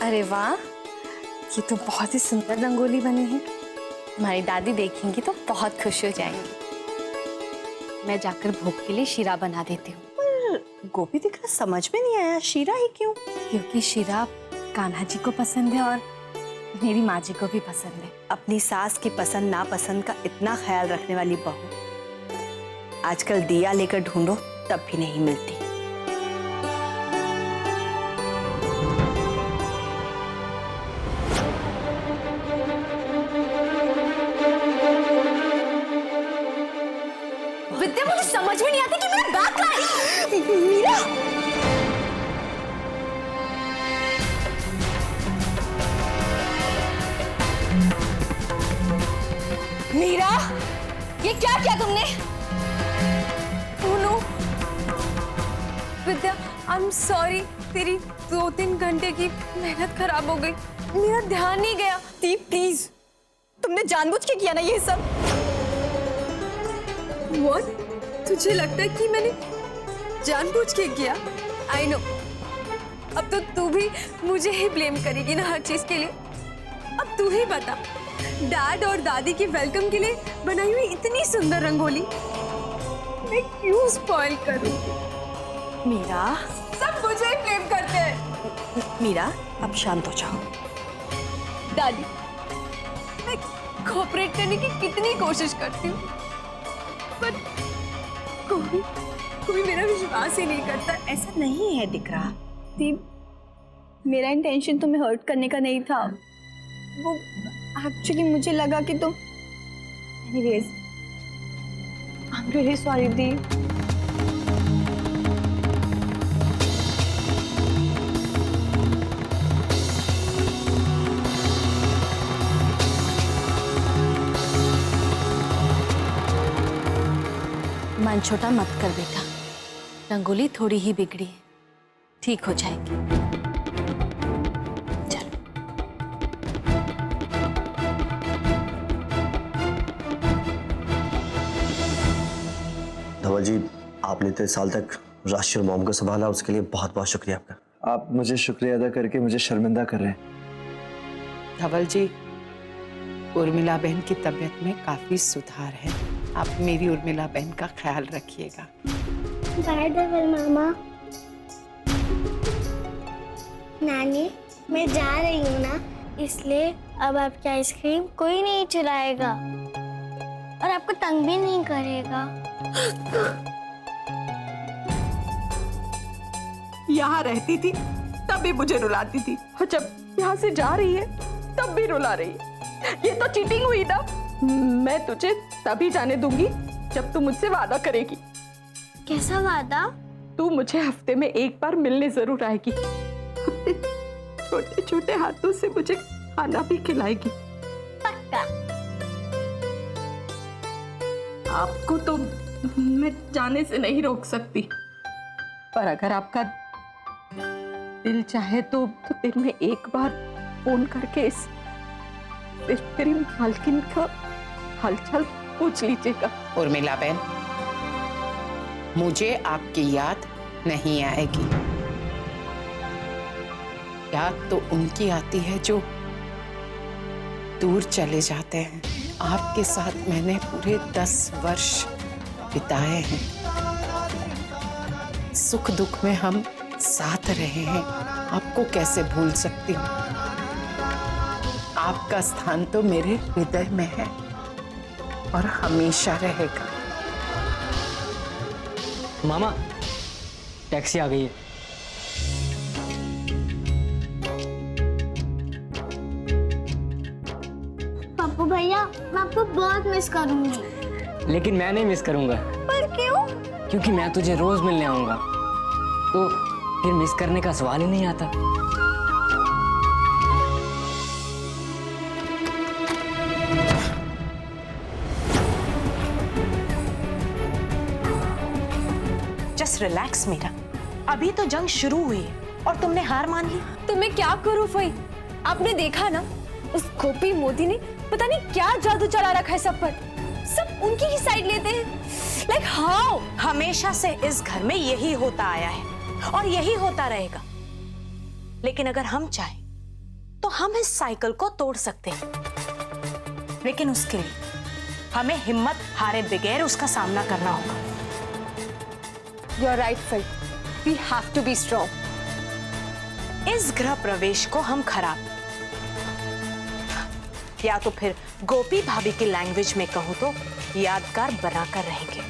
अरे वाह, ये तो बहुत ही सुंदर रंगोली बनी है। तुम्हारी दादी देखेंगी तो बहुत खुश हो जाएंगी। मैं जाकर भोग के लिए शीरा बना देती हूँ। पर गोपी दिखा समझ में नहीं आया, शीरा ही क्यों? क्योंकि शीरा कान्हा जी को पसंद है और मेरी माँ जी को भी पसंद है। अपनी सास की पसंद नापसंद का इतना ख्याल रखने वाली बहू आजकल दिया लेकर ढूंढो तब भी नहीं मिलती। विद्या, मुझे समझ में नहीं आता कि मेरा बैग कहाँ है। मीरा, मीरा, ये क्या किया तुमने? No Vidya, I am sorry. तेरी 2-3 घंटे की मेहनत खराब हो गई, मेरा ध्यान नहीं गया। दीप प्लीज, तुमने जानबूझ के किया ना ये सब? What? तुझे लगता है कि मैंने जानबूझ के किया? आई नो, अब तो तू भी मुझे ही ब्लेम करेगी ना हर चीज के लिए। अब तू ही बता, डैड और दादी के वेलकम के लिए बनाई हुई इतनी सुंदर रंगोली मैं क्यों स्पॉइल करूं? मीरा, सब मुझे ही ब्लेम करते हैं। मीरा अब शांत हो जाओ। दादी, मैं कोऑपरेट करने की कितनी कोशिश करती हूँ, पर कोई मेरा विश्वास ही नहीं करता। ऐसा नहीं है दिख रहा। दीप, मेरा इंटेंशन तुम्हें हर्ट करने का नहीं था। वो एक्चुअली मुझे लगा कि तुम anyways, I am really sorry Deep. मन छोटा मत कर बेटा, रंगोली थोड़ी ही बिगड़ी है, ठीक हो जाएगी। चल। धवल जी, आपने इतने साल तक राशि और मॉम को संभाला, उसके लिए बहुत बहुत शुक्रिया आपका। आप मुझे शुक्रिया अदा करके मुझे शर्मिंदा कर रहे हैं। धवल जी, उर्मिला बहन की तबीयत में काफी सुधार है, आप मेरी उर्मिला बहन का ख्याल रखिएगा। बाय धवल मामा। नानी, मैं जा रही हूँ ना, इसलिए अब आपकी आइसक्रीम कोई नहीं चुराएगा और आपको तंग भी नहीं करेगा। यहाँ रहती थी तब भी मुझे रुलाती थी, और जब यहाँ से जा रही है तब भी रुला रही है। ये तो चीटिंग हुई ना। मैं तुझे तभी जाने दूंगी जब तू मुझसे वादा करेगी। कैसा वादा? तू मुझे हफ्ते में एक बार मिलने जरूर आएगी, अपने छोटे छोटे हाथों से मुझे खाना भी खिलाएगी। पक्का। आपको तो मैं जाने से नहीं रोक सकती, पर अगर आपका दिल चाहे तो दिन में एक बार फोन करके इस तेरी मालकिन का हालचाल पूछ लीजिएगा। उर्मिला बहन, मुझे आपकी याद नहीं आएगी। याद तो उनकी आती है जो दूर चले जाते हैं। आपके साथ मैंने पूरे 10 वर्ष बिताए हैं, सुख दुख में हम साथ रहे हैं। आपको कैसे भूल सकती हूँ? आपका स्थान तो मेरे हृदय में है और हमेशा रहेगा। मामा, टैक्सी आ गई है। पप्पू भैया, मैं आपको बहुत मिस करूंगी। लेकिन मैं नहीं मिस करूंगा। पर क्यों? क्योंकि मैं तुझे रोज मिलने आऊंगा, तो फिर मिस करने का सवाल ही नहीं आता। जस्ट रिलैक्स मीरा, अभी तो जंग शुरू हुई है और तुमने हार मान ली। तो मैं क्या करूं फई? आपने देखा ना, उस गोपी मोदी ने पता नहीं क्या जादू चला रखा है सब पर। सब उनकी ही साइड लेते हैं। Like how? हमेशा से इस घर में यही होता आया है और यही होता रहेगा। लेकिन अगर हम चाहें तो हम इस साइकिल को तोड़ सकते हैं, लेकिन उसके लिए हमें हिम्मत हारे बगैर उसका सामना करना होगा। You are right Fai, we have to be strong. इस गृह प्रवेश को हम खराब, या तो फिर गोपी भाभी की लैंग्वेज में कहूं तो यादगार बनाकर रहेंगे।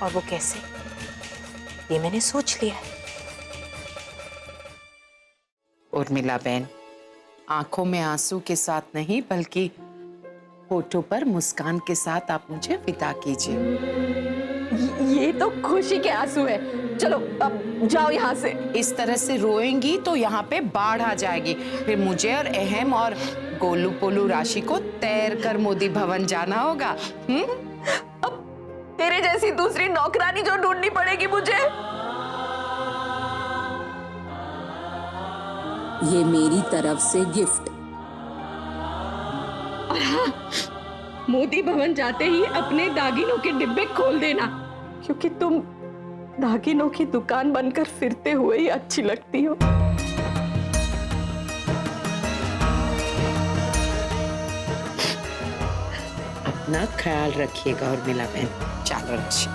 और वो कैसे, ये मैंने सोच लिया है। उर्मिला बहन, आंखों में आंसू के साथ नहीं बल्कि होठों पर मुस्कान के साथ आप मुझे विदा कीजिए। ये तो खुशी के आंसू है। चलो अब जाओ यहाँ से। इस तरह से रोएंगी तो यहाँ पे बाढ़ आ जाएगी, फिर मुझे और अहम और गोलू पोलू राशि को तैर कर मोदी भवन जाना होगा। अब तेरे जैसी दूसरी नौकरानी जो ढूंढनी पड़ेगी मुझे। ये मेरी तरफ से गिफ्ट। और हाँ, मोदी भवन जाते ही अपने दागिनों के डिब्बे खोल देना, क्योंकि तुम दागिनों की दुकान बनकर फिरते हुए ही अच्छी लगती हो। अपना ख्याल रखिएगा उर्मिला बहन। चलो राशि।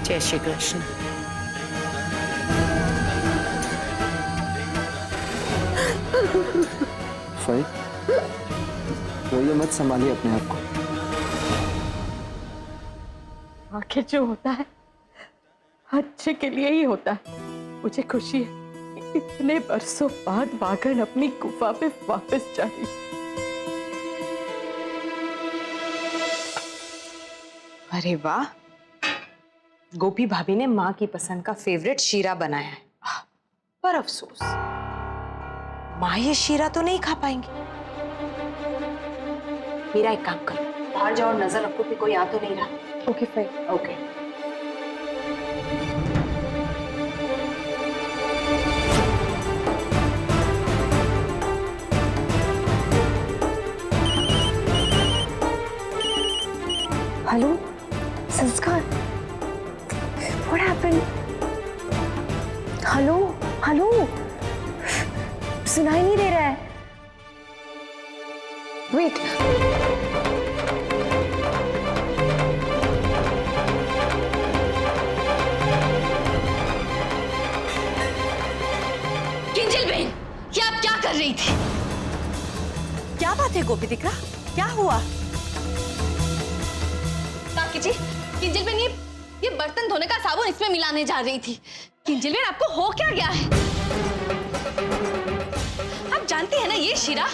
जय श्री कृष्ण। फाई, रोइए मत, संभालिए अपने आप को। आखिर जो होता है अच्छे के लिए ही होता है। मुझे खुशी है कि इतने बरसों बाद वागन अपनी गुफा पे वापस जा रही। अरे वाह, गोपी भाभी ने माँ की पसंद का फेवरेट शीरा बनाया है। पर अफसोस, माँ ये शीरा तो नहीं खा पाएंगी। मेरा एक काम करो, बाहर जाओ और नजर रखो कि कोई आ तो नहीं रहा। Okay fine. ओके। हेलो संस्कार, व्हाट हैपेंड? हेलो हेलो, सुनाई नहीं दे रहा है। वेट, किंजल बहन, ये आप क्या कर रही थी? क्या बात है गोपी दिकरा, क्या हुआ? काकी जी, किंजल बहन ये बर्तन धोने का साबुन इसमें मिलाने जा रही थी। किंजल बहन, आपको हो क्या गया है? आप जानती है ना ये शीरा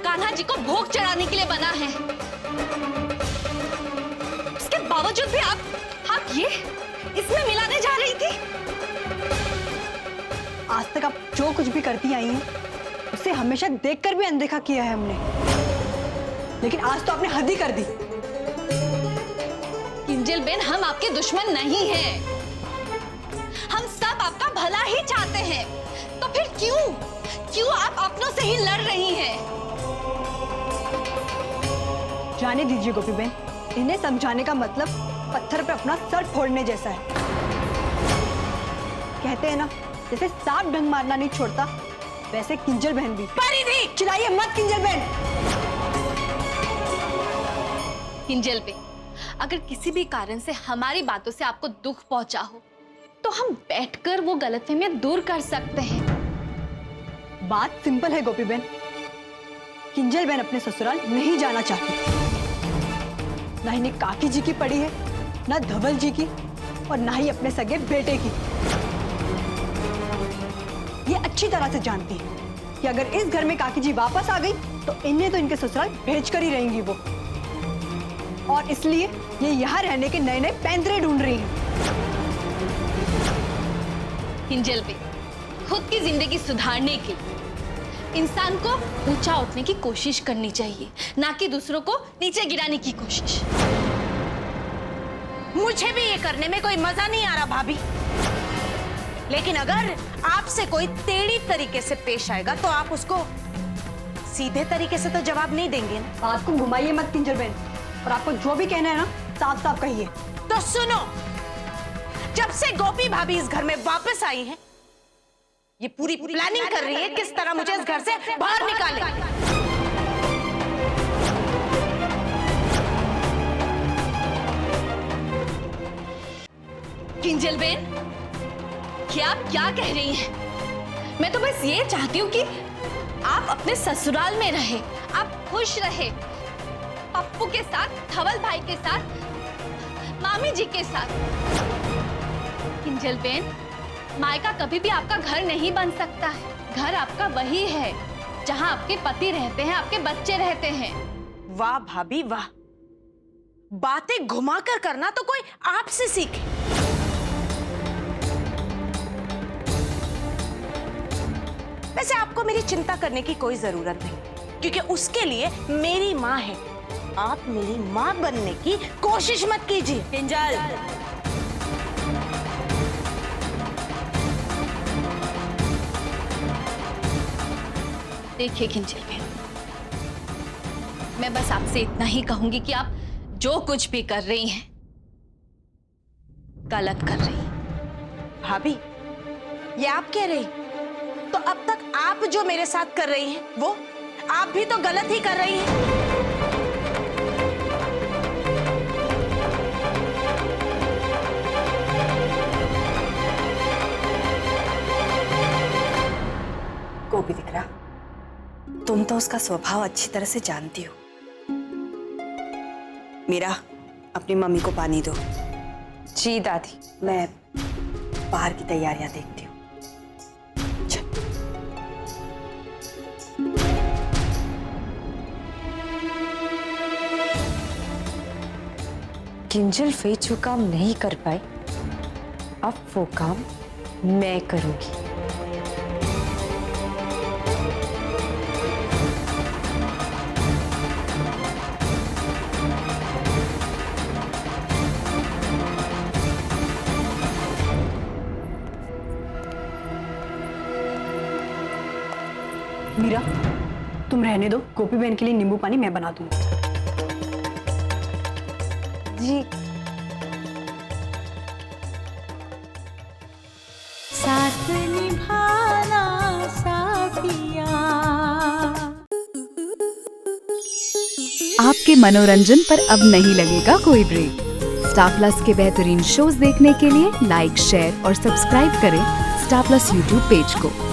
कान्हा जी को भोग चढ़ाने के लिए बना है। उसके बावजूद भी आप ये इसमें मिलाने जा रही थी। आज तक आप जो कुछ भी करती आई हैं, उसे हमेशा देखकर भी अनदेखा किया है हमने, लेकिन आज तो आपने हद ही कर दी। किंजल बहन, हम आपके दुश्मन नहीं हैं। हम सब आपका भला ही चाहते हैं। तो फिर क्यों आप अपनों से ही लड़ रही हैं? जाने दीजिए गोपी बहन, इन्हें समझाने का मतलब पत्थर पे अपना सर फोड़ने जैसा है। कहते हैं ना, जैसे सांप डंग मारना नहीं छोड़ता, वैसे किंजल बहन भी। परिधि, चिल्लाइए मत किंजल बहन। किंजल बहन, अगर किसी भी कारण से हमारी बातों से आपको दुख पहुंचा हो, तो हम बैठकर वो गलतफहमियां दूर कर सकते हैं। बात सिंपल है गोपी बहन, किंजल बहन अपने ससुराल नहीं जाना चाहती। ना इन्हें काकी जी की पड़ी है, ना धवल जी की, और ना ही अपने सगे बेटे की। ये अच्छी तरह से जानती है कि अगर इस घर में काकी जी वापस आ गई तो इन्हें तो इनके ससुराल भेज कर ही रहेंगी वो, और इसलिए ये यहाँ रहने के नए नए पैंतरे ढूंढ रही हैं। किंजल बहन, खुद की जिंदगी सुधारने के लिए इंसान को ऊंचा उठने की कोशिश करनी चाहिए, ना कि दूसरों को नीचे गिराने की कोशिश। मुझे भी ये करने में कोई मजा नहीं आ रहा भाभी, लेकिन अगर आपसे कोई टेढ़ी तरीके से पेश आएगा तो आप उसको सीधे तरीके से तो जवाब नहीं देंगे ना। बात को घुमाइए मत किंजल बहन, और आपको जो भी कहना है ना, साफ साफ कहिए। तो सुनो, जब से गोपी भाभी इस घर में वापस आई हैं, ये पूरी प्लानिंग कर रही है किस तरह मुझे इस घर से बाहर निकाले। किंजल बेन, क्या आप क्या कह रही हैं? मैं तो बस ये चाहती हूँ कि आप अपने ससुराल में रहे, आप खुश रहे, पप्पू के साथ, धवल भाई के साथ, मामी जी के साथ। किंजल बेन, मायका कभी भी आपका घर नहीं बन सकता है। घर आपका वही है जहाँ आपके पति रहते हैं, आपके बच्चे रहते हैं। वाह भाभी वाह, बातें घुमाकर करना तो कोई आपसे सीखे। वैसे आपको मेरी चिंता करने की कोई जरूरत नहीं, क्योंकि उसके लिए मेरी माँ है। आप मेरी माँ बनने की कोशिश मत कीजिए। किंजल, देखिए किंजल बेन, मैं बस आपसे इतना ही कहूंगी कि आप जो कुछ भी कर रही हैं, गलत कर रही हैं। भाभी, ये आप कह रही, तो अब तक आप जो मेरे साथ कर रही हैं, वो आप भी तो गलत ही कर रही हैं। गोपी दिख रहा, तुम तो उसका स्वभाव अच्छी तरह से जानती हो। मीरा, अपनी मम्मी को पानी दो। जी दादी। मैं बाहर की तैयारियां देखती हूँ। किंजल फे जो काम नहीं कर पाई, अब वो काम मैं करूंगी। मीरा, तुम रहने दो, गोपी बहन के लिए नींबू पानी मैं बना दूंगी। जी। साथ निभाना साथिया। आपके मनोरंजन पर अब नहीं लगेगा कोई ब्रेक। स्टार प्लस के बेहतरीन शोज देखने के लिए लाइक, शेयर और सब्सक्राइब करें स्टार प्लस यूट्यूब पेज को।